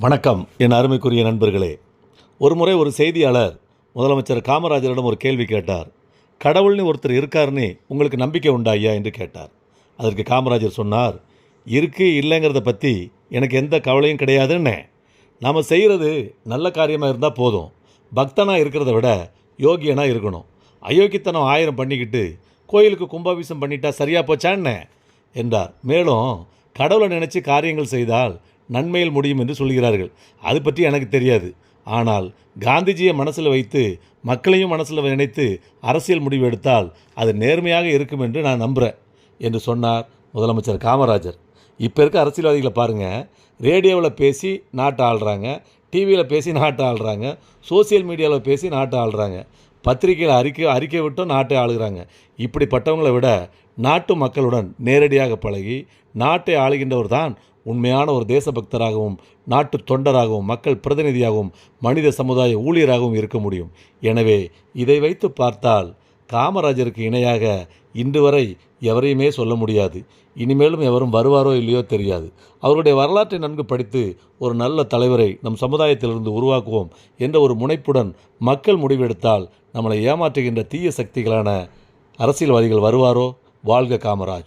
வணக்கம் என் அருமைக்குரிய நண்பர்களே. ஒருமுறை ஒரு செய்தியாளர் முதலமைச்சர் காமராஜரிடம் ஒரு கேள்வி கேட்டார். கடவுள்னு ஒருத்தர் இருக்காருன்னு உங்களுக்கு நம்பிக்கை உண்டா ஐயா என்று கேட்டார். அதற்கு காமராஜர் சொன்னார், இருக்கு இல்லைங்கிறத பற்றி எனக்கு எந்த கவலையும் கிடையாதுன்னு. நாம் செய்கிறது நல்ல காரியமாக இருந்தால் போதும். பக்தனாக இருக்கிறத விட யோகியனாக இருக்கணும். அயோக்கியத்தனம் 1000 பண்ணிக்கிட்டு கோயிலுக்கு கும்பாபிஷம் பண்ணிட்டா சரியாக போச்சான்னு என்றார். மேலும் கடவுளை நினச்சி காரியங்கள் செய்தால் நன்மையில் முடியும் என்று சொல்கிறார்கள். அது பற்றி எனக்கு தெரியாது. ஆனால் காந்திஜியை மனசில் வைத்து மக்களையும் மனசில் நினைத்து அரசியல் முடிவு எடுத்தால் அது நேர்மையாக இருக்கும் என்று நான் நம்புகிறேன் என்று சொன்னார் முதலமைச்சர் காமராஜர். இப்போ இருக்க அரசியல்வாதிகளை பாருங்கள், ரேடியோவில் பேசி நாட்டை ஆள்றாங்க, டிவியில் பேசி நாட்டை ஆள்றாங்க, சோசியல் மீடியாவில் பேசி நாட்டை ஆள்றாங்க, பத்திரிகையில் அறிக்கை விட்டும் நாட்டை ஆளுகிறாங்க. இப்படிப்பட்டவங்களை விட நாட்டு மக்களுடன் நேரடியாக பழகி நாட்டை ஆளுகின்றவர் தான் உண்மையான ஒரு தேசபக்தராகவும் நாட்டு தொண்டராகவும் மக்கள் பிரதிநிதியாகவும் மனித சமுதாய ஊழியராகவும் இருக்க முடியும். எனவே இதை வைத்து பார்த்தால் காமராஜருக்கு இணையாக இன்று வரை எவரையுமே சொல்ல முடியாது. இனிமேலும் எவரும் வருவாரோ இல்லையோ தெரியாது. அவருடைய வரலாற்றை நன்கு படித்து ஒரு நல்ல தலைவரை நம் சமுதாயத்திலிருந்து உருவாக்குவோம் என்ற ஒரு முனைப்புடன் மக்கள் முடிவெடுத்தால் நம்மளை ஏமாற்றுகின்ற தீய சக்திகளான அரசியல்வாதிகள் வருவாரோ? வாழ்க காமராஜ்.